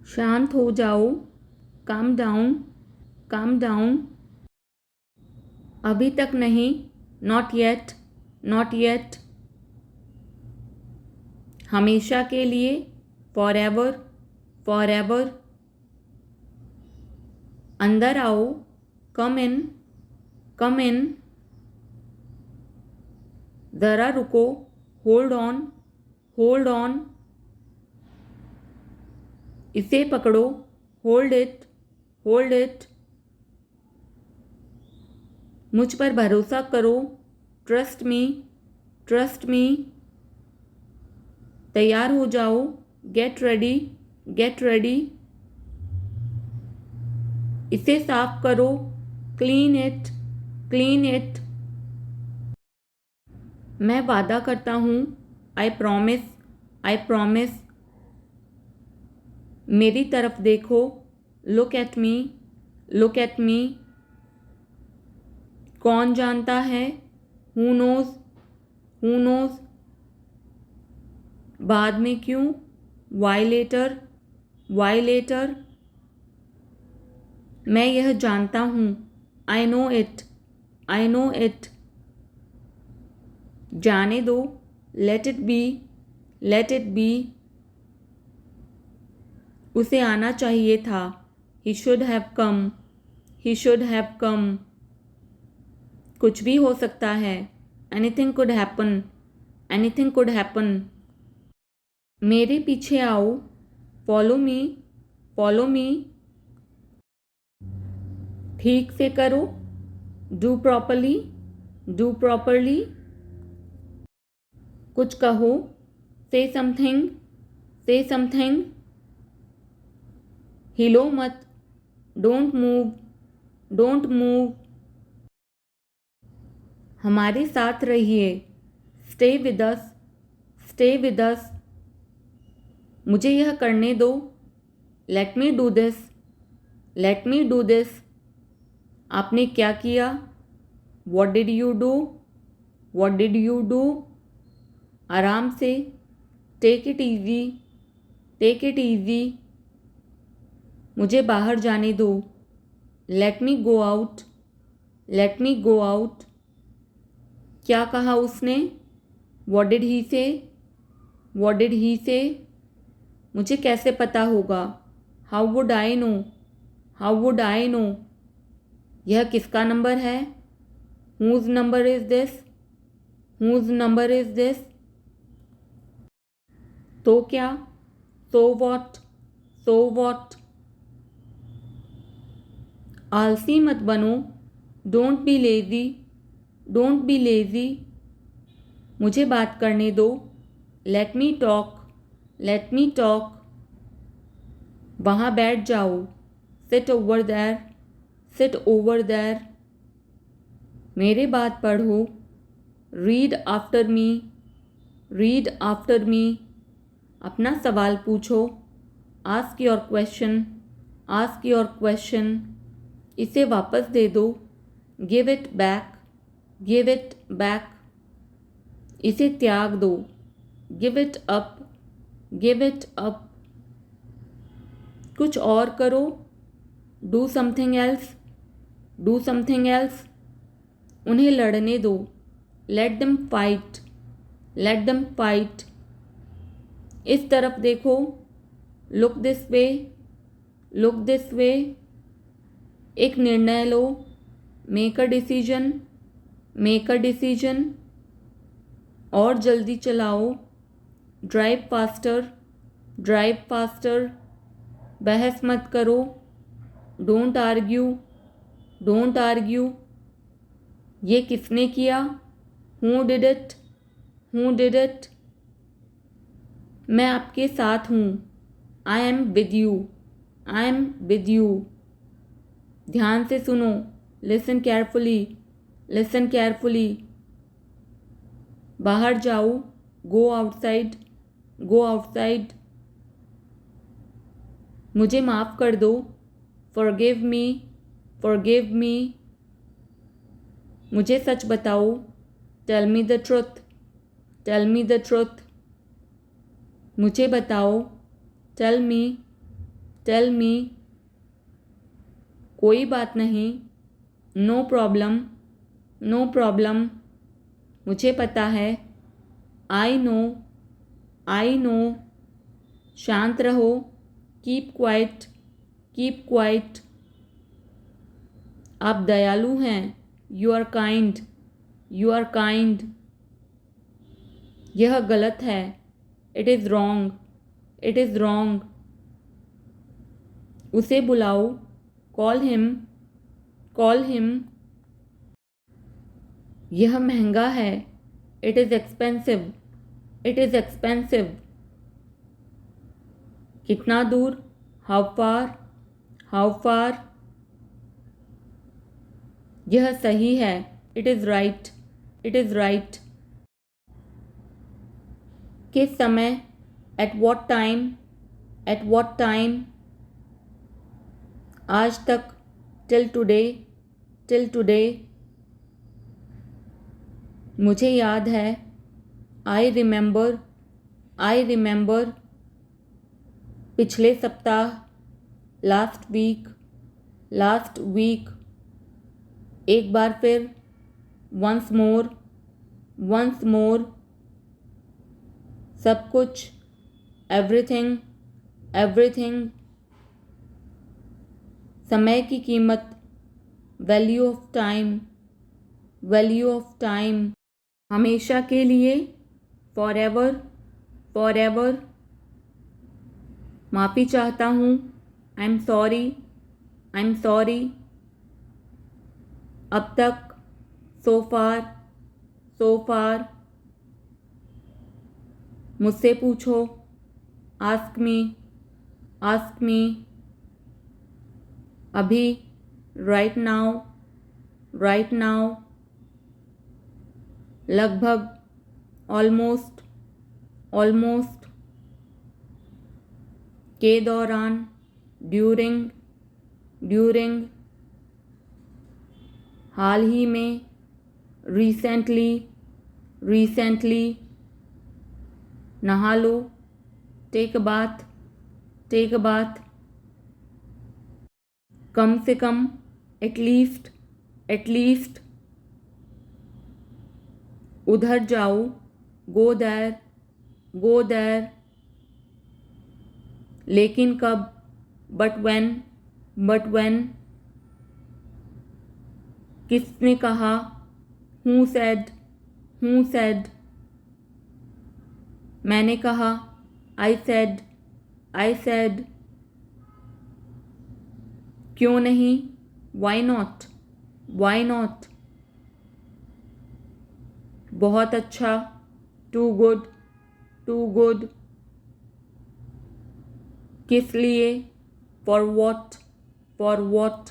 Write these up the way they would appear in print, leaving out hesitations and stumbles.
शांत हो जाओ, काम डाउन, काम डाउन। अभी तक नहीं, नॉट येट, नॉट येट। हमेशा के लिए, फॉर एवर, फॉर एवर। अंदर आओ, कम इन, कम इन। ज़रा रुको, होल्ड ऑन, होल्ड ऑन। इसे पकड़ो, होल्ड इट, होल्ड इट। मुझ पर भरोसा करो, ट्रस्ट मी, ट्रस्ट मी। तैयार हो जाओ, गेट रेडी, गेट रेडी। इसे साफ करो, क्लीन इट, क्लीन इट। मैं वादा करता हूँ, आई प्रॉमिस, आई प्रॉमिस। मेरी तरफ देखो, look at me, look at me. कौन जानता है, हु नोज, हु नोज। बाद में क्यों, वाई लेटर, वाई लेटर। मैं यह जानता हूँ, I know it, I know it. जाने दो, let it be, let it be. उसे आना चाहिए था, he should have come, he should have come. कुछ भी हो सकता है, anything could happen, anything could happen. मेरे पीछे आओ, फॉलो मी, फॉलो मी। ठीक से करो, डू प्रॉपरली, डू प्रॉपरली। कुछ कहो, से समथिंग, से समथिंग। हिलो मत, डोंट मूव, डोंट मूव। हमारे साथ रहिए, stay with us, stay with us. मुझे यह करने दो, let me do this, let me do this. आपने क्या किया, what did you do, what did you do. आराम से, take it easy, take it easy. मुझे बाहर जाने दो, let me go out, let me go out. क्या कहा उसने, वॉट डिड ही से, वॉट डिड ही से। मुझे कैसे पता होगा, how would I know, how would I know. यह किसका नंबर है, whose number is this, whose number is this. तो क्या, सो वॉट, सो वॉट। आलसी मत बनो, don't be lazy, don't be lazy. मुझे बात करने दो, let me talk, let me talk. वहाँ बैठ जाओ, sit over there, sit over there. मेरे बाद पढ़ो, read after me, read after me. अपना सवाल पूछो, ask your question, ask your question. इसे वापस दे दो, give it back, give it back. इसे त्याग दो, give it up, give it up. कुछ और करो, do something else, do something else. उन्हें लड़ने दो, let them fight, let them fight. इस तरफ देखो, look this way, look this way. एक निर्णय लो, make a decision, make a decision. और जल्दी चलाओ, ड्राइव फास्टर, ड्राइव फास्टर। बहस मत करो, डोंट आर्ग्यू, डोंट आर्ग्यू। ये किसने किया, who did it, who did it. मैं आपके साथ हूँ, I am with you, I am with you. ध्यान से सुनो, लिसन केयरफुली, लिसन केयरफुली। बाहर जाओ, गो आउटसाइड, गो आउटसाइड। मुझे माफ़ कर दो, फॉरगिव मी, फॉरगिव मी। मुझे सच बताओ, tell me the truth, tell me the truth. मुझे बताओ, टेल मी, टेल मी, कोई बात नहीं, नो प्रॉब्लम, नो प्रॉब्लम, मुझे पता है, आई नो, आई नो, शांत रहो, कीप क्वाइट, कीप क्वाइट, आप दयालु हैं, you are kind, you are kind, यह गलत है, it is wrong, it is wrong, उसे बुलाओ, कॉल हिम, कॉल हिम, यह महंगा है, it is expensive, it is expensive, कितना दूर, हाउ फार, हाउ फार, यह सही है, it is right, it is right, किस समय, at what time, at what time, आज तक, टिल टुडे, टिल टुडे, मुझे याद है, आई रिमेंबर, आई रिमेंबर, पिछले सप्ताह, लास्ट वीक, लास्ट वीक, एक बार फिर, वंस मोर, वंस मोर, सब कुछ, एवरीथिंग, एवरीथिंग, समय की कीमत, value of time, value of time, हमेशा के लिए, फॉर एवर, फॉर एवर, माफ़ी चाहता हूँ, I am sorry, I am sorry, अब तक, सो फार, सो फार, मुझसे पूछो, आस्क मी, आस्क मी, अभी, राइट नाउ, राइट नाउ, लगभग, ऑलमोस्ट, ऑलमोस्ट, के दौरान, ड्यूरिंग, ड्यूरिंग, हाल ही में, रिसेंटली, रिसेंटली, नहा लो, take a bath, take a bath, कम से कम, एटलीस्ट, एटलीस्ट, उधर जाओ, गो दैर, गो दैर, लेकिन कब, बट व्हेन, बट व्हेन, किसने कहा, हू सेड, हू सेड, मैंने कहा, आई सेड, आई सेड, क्यों नहीं, वाई नॉट, वाई नॉट, बहुत अच्छा, टू गुड, टू गुड, किस लिए, फॉर वॉट, फॉर वॉट,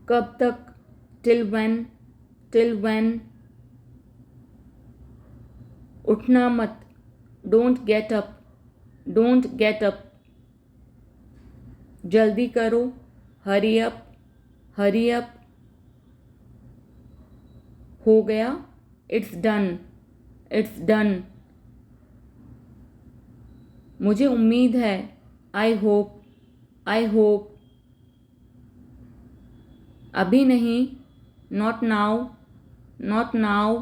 कब तक, टिल व्हेन, टिल व्हेन, उठना मत, don't get up, don't get up, जल्दी करो, हरी अप, हरी अप, हो गया, इट्स डन, इट्स डन, मुझे उम्मीद है, आई होप, आई होप, अभी नहीं, नॉट नाउ, नॉट नाउ,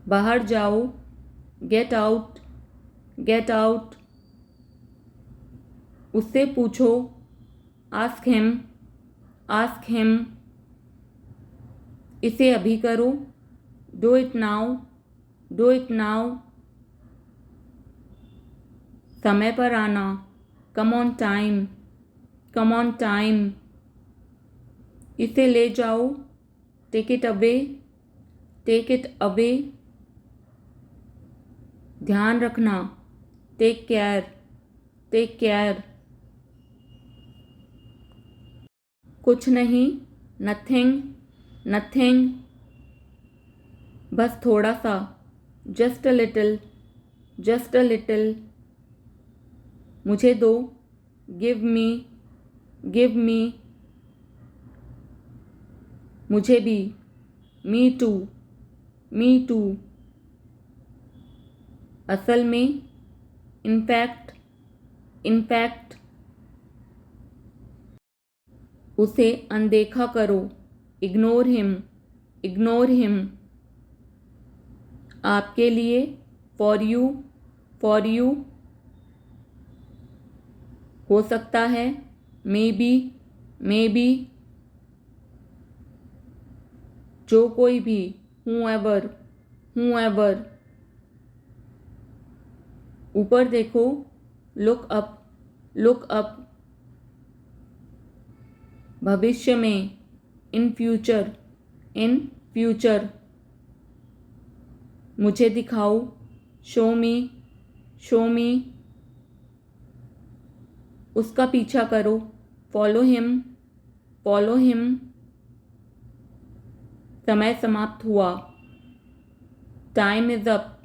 बाहर जाओ, गेट आउट, गेट आउट, उससे पूछो, आस्क हिम, आस्क हिम, इसे अभी करो, do it now, do it now, समय पर आना, come on time, come on time, इसे ले जाओ, take it away, take it away, ध्यान रखना, टेक केयर, टेक केयर, कुछ नहीं, नथिंग, नथिंग, बस थोड़ा सा, just a little, just a little, मुझे दो, गिव मी, गिव मी, मुझे भी, मी टू, मी टू, असल में, इनफैक्ट, इनफैक्ट। उसे अनदेखा करो, इग्नोर हिम, इग्नोर हिम। आपके लिए, फॉर यू, फॉर यू। हो सकता है, मे बी, मे बी। जो कोई भी, whoever, whoever। ऊपर देखो, लुक अप, लुक अप। भविष्य में, इन फ्यूचर, इन फ्यूचर। मुझे दिखाओ, शो मी, शो मी। उसका पीछा करो, फॉलो हिम, फॉलो हिम। समय समाप्त हुआ, time is up,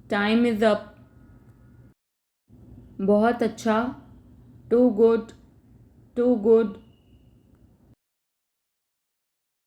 time is up. बहुत अच्छा, टू गुड, टू गुड।